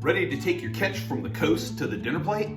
Ready to take your catch from the coast to the dinner plate?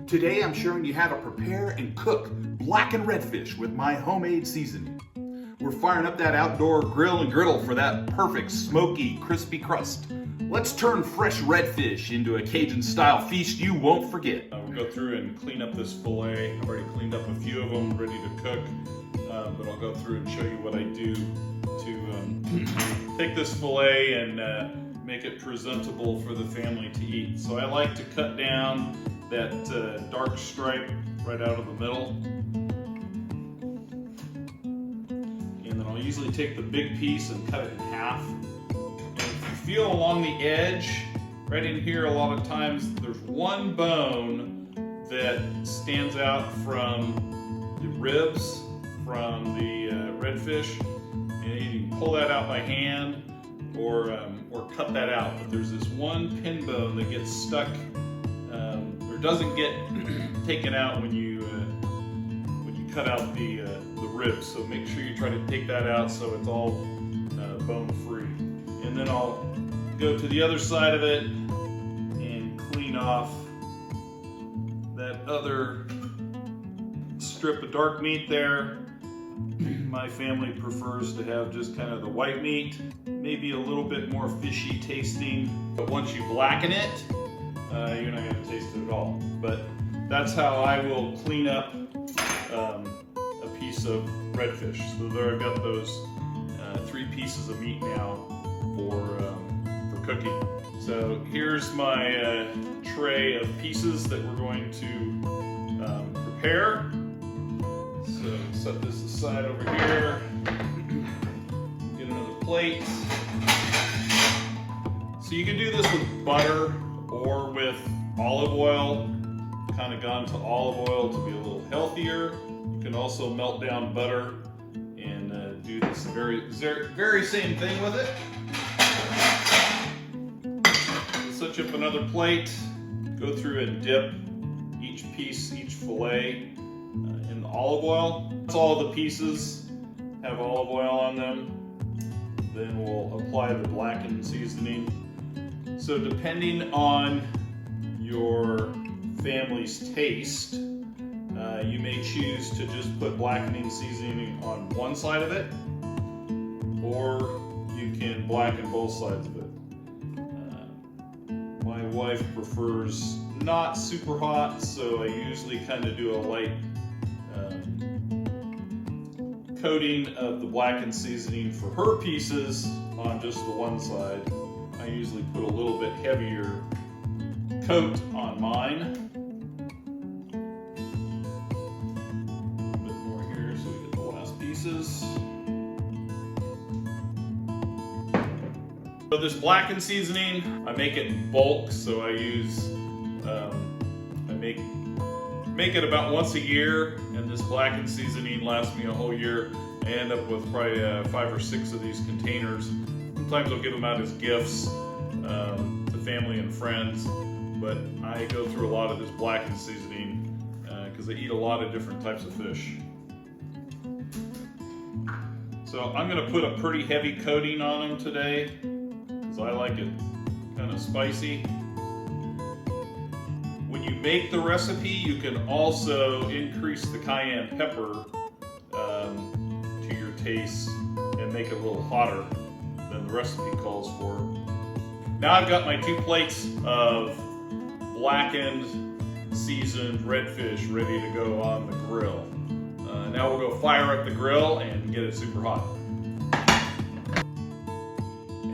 Today I'm showing you how to prepare and cook blackened redfish with my homemade seasoning. We're firing up that outdoor grill and griddle for that perfect smoky, crispy crust. Let's turn fresh redfish into a Cajun-style feast you won't forget. We'll go through and clean up this fillet. I've already cleaned up a few of them, ready to cook, but I'll go through and show you what I do to take this fillet and make it presentable for the family to eat. So I like to cut down that dark stripe right out of the middle. And then I'll usually take the big piece and cut it in half. And if you feel along the edge, right in here, a lot of times there's one bone that stands out from the ribs from the redfish, and you can pull that out by hand or cut that out. But there's this one pin bone that gets stuck or doesn't get taken out when you cut out the ribs. So make sure you try to take that out so it's all bone free. And then I'll go to the other side of it and clean off that other strip of dark meat there. My family prefers to have just kind of the white meat, maybe a little bit more fishy tasting. But once you blacken it, you're not going to taste it at all. But that's how I will clean up a piece of redfish. So there I've got those 3 pieces of meat now for cooking. So here's my tray of pieces that we're going to prepare. So set this aside over here. Get another plate. So you can do this with butter or with olive oil. Kind of gone to olive oil to be a little healthier. You can also melt down butter and do this very same thing with it. Switch up another plate. Go through and dip each fillet in the olive oil. Once all the pieces have olive oil on them, then we'll apply the blackened seasoning. So depending on your family's taste, you may choose to just put blackening seasoning on one side of it, or you can blacken both sides of it. My wife prefers not super hot, so I usually kind of do a light coating of the blackened seasoning for her pieces on just the one side. I usually put a little bit heavier coat on mine. A bit more here so we get the last pieces. So this blackened seasoning, I make it in bulk, so I use, I make it about once a year, and this blackened seasoning lasts me a whole year. I end up with probably 5 or 6 of these containers. Sometimes I'll give them out as gifts to family and friends, but I go through a lot of this blackened seasoning because I eat a lot of different types of fish. So I'm going to put a pretty heavy coating on them today because I like it kind of spicy. When you make the recipe, you can also increase the cayenne pepper to your taste and make it a little hotter than the recipe calls for. Now I've got my 2 plates of blackened, seasoned redfish ready to go on the grill. Now we'll go fire up the grill and get it super hot.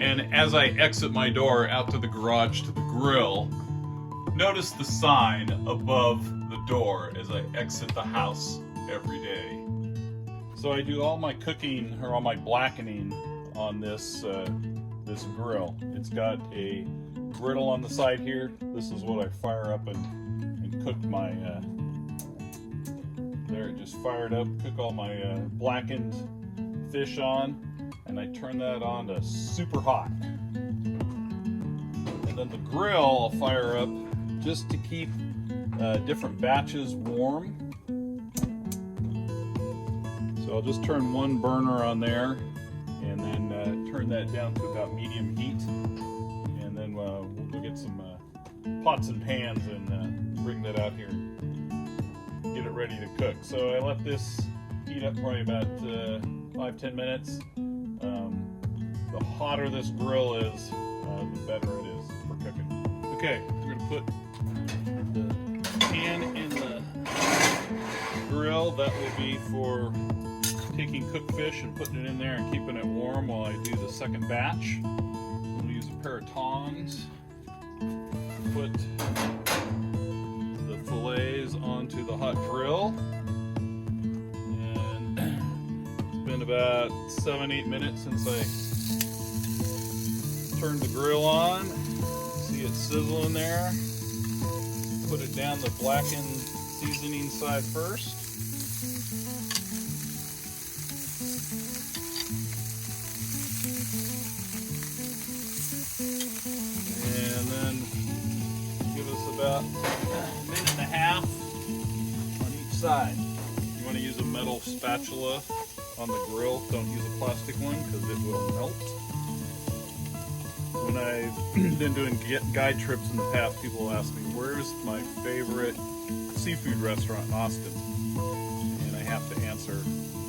And as I exit my door out to the garage to the grill, notice the sign above the door as I exit the house every day. So I do all my cooking or all my blackening on this grill. It's got a griddle on the side here. This is what I fire up and cook my there it just fired up, cook all my blackened fish on, and I turn that on to super hot. And then the grill I'll fire up just to keep different batches warm. So I'll just turn one burner on there and then turn that down to about medium heat, and then we'll get get some pots and pans and bring that out here and get it ready to cook. So I let this heat up probably about 5-10 minutes. The hotter this grill is, the better it is for cooking. Okay, we're gonna put the pan in the grill. That will be for taking cooked fish and putting it in there and keeping it warm while I do the second batch. We'll use a pair of tongs. Put the fillets onto the hot grill. And it's been about 7-8 minutes since I turned the grill on. See it sizzling there. Put it down the blackened seasoning side first. And then give us about a minute and a half on each side. You want to use a metal spatula on the grill. Don't use a plastic one because it will melt. When I've been doing guide trips in the past, people ask me, where's my favorite seafood restaurant in Austin? And I have to answer,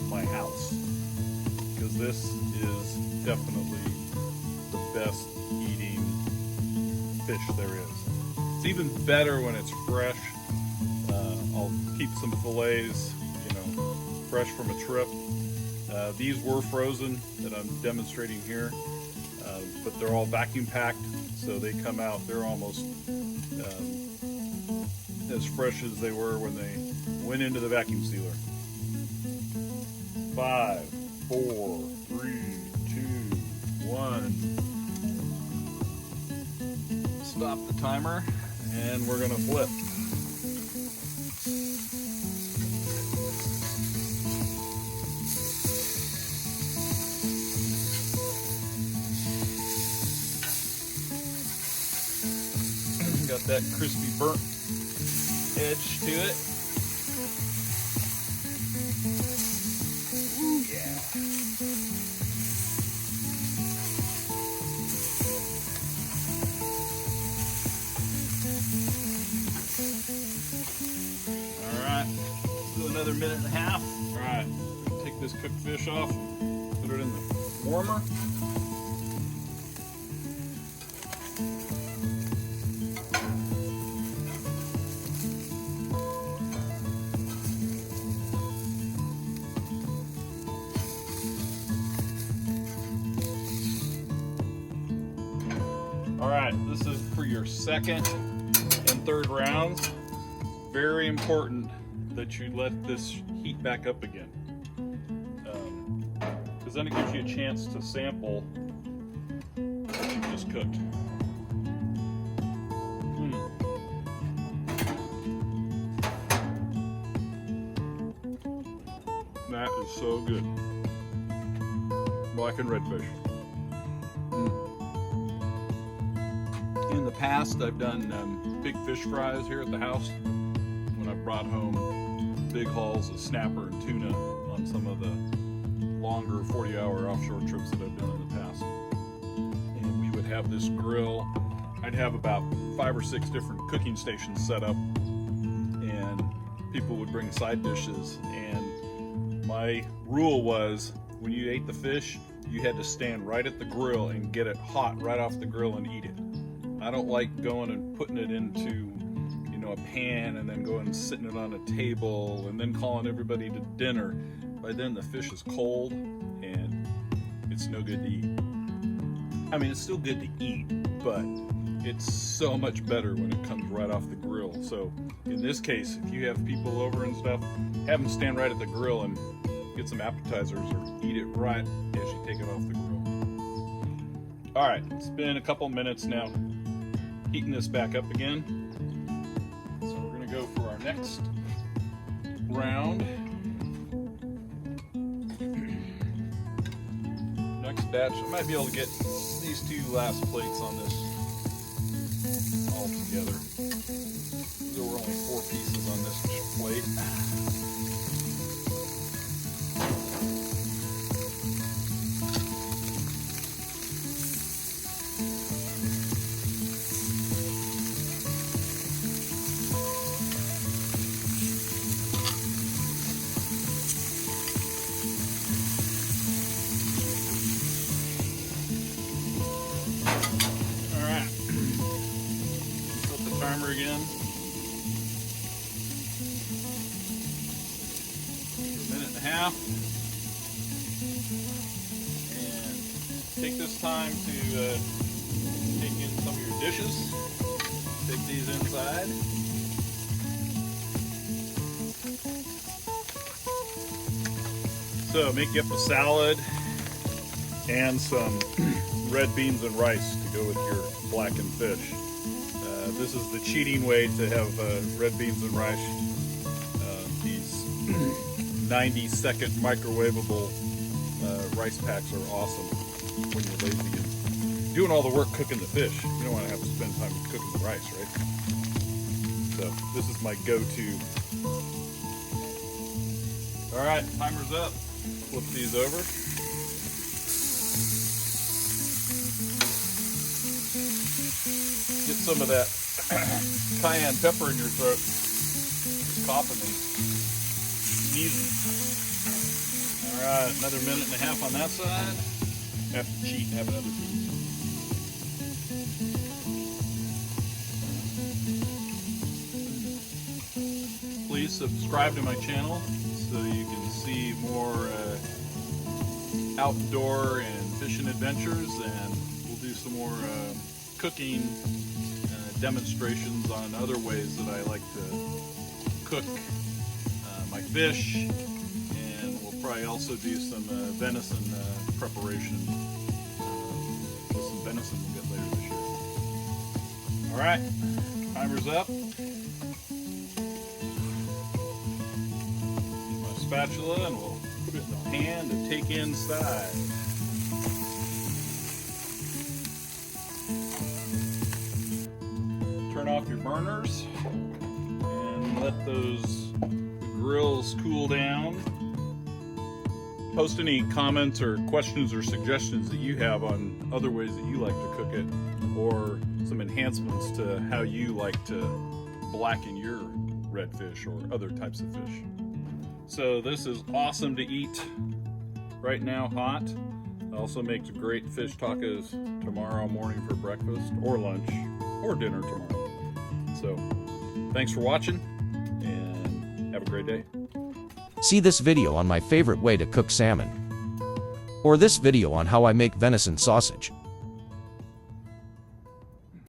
my house. Because this is definitely the best eating fish there is. It's even better when it's fresh. I'll keep some fillets, fresh from a trip. These were frozen that I'm demonstrating here. But they're all vacuum packed, so they come out, they're almost as fresh as they were when they went into the vacuum sealer. 5, 4, 3, 2, 1. Stop the timer, and we're gonna flip. Got that crispy burnt edge to it. Ooh, yeah. All right, let's do another minute and a half. All right, take this cooked fish off, put it in the warmer. All right, this is for your second and third rounds. Very important that you let this heat back up again, because then it gives you a chance to sample what you just cooked. That is so good. Blackened redfish. In the past, I've done big fish fries here at the house when I brought home big hauls of snapper and tuna on some of the longer 40-hour offshore trips that I've done in the past. And we would have this grill. I'd have about 5 or 6 different cooking stations set up, and people would bring side dishes. And my rule was, when you ate the fish, you had to stand right at the grill and get it hot right off the grill and eat it. I don't like going and putting it into, a pan and then going and sitting it on a table and then calling everybody to dinner. By then the fish is cold and it's no good to eat. I mean, it's still good to eat, but it's so much better when it comes right off the grill. So in this case, if you have people over and stuff, have them stand right at the grill and get some appetizers or eat it right as you take it off the grill. All right, it's been a couple minutes now. Heating this back up again. So we're gonna go for our next round. Next batch, I might be able to get these 2 last plates on this all together. There were only 4 pieces on this plate. timer again. A minute and a half. And take this time to take in some of your dishes. Take these inside. So make you up a salad and some red beans and rice to go with your blackened fish. This is the cheating way to have red beans and rice. These 90-second microwavable rice packs are awesome when you're lazy and doing all the work cooking the fish. You don't want to have to spend time cooking the rice, right? So this is my go-to. All right, timer's up. Flip these over. Get some of that cayenne pepper in your throat. Just coughing and sneezing. All right, another minute and a half on that side. Have to cheat and have another piece. Please subscribe to my channel so you can see more outdoor and fishing adventures, and we'll do some more cooking demonstrations on other ways that I like to cook my fish, and we'll probably also do some venison preparation with some venison we'll get later this year. Alright, timer's up. Use my spatula and we'll put it in the pan to take inside. Turn off your burners and let those grills cool down. Post any comments or questions or suggestions that you have on other ways that you like to cook it, or some enhancements to how you like to blacken your redfish or other types of fish. So this is awesome to eat right now hot. It also makes great fish tacos tomorrow morning for breakfast or lunch or dinner tomorrow. So thanks for watching and have a great day. See this video on my favorite way to cook salmon, or this video on how I make venison sausage.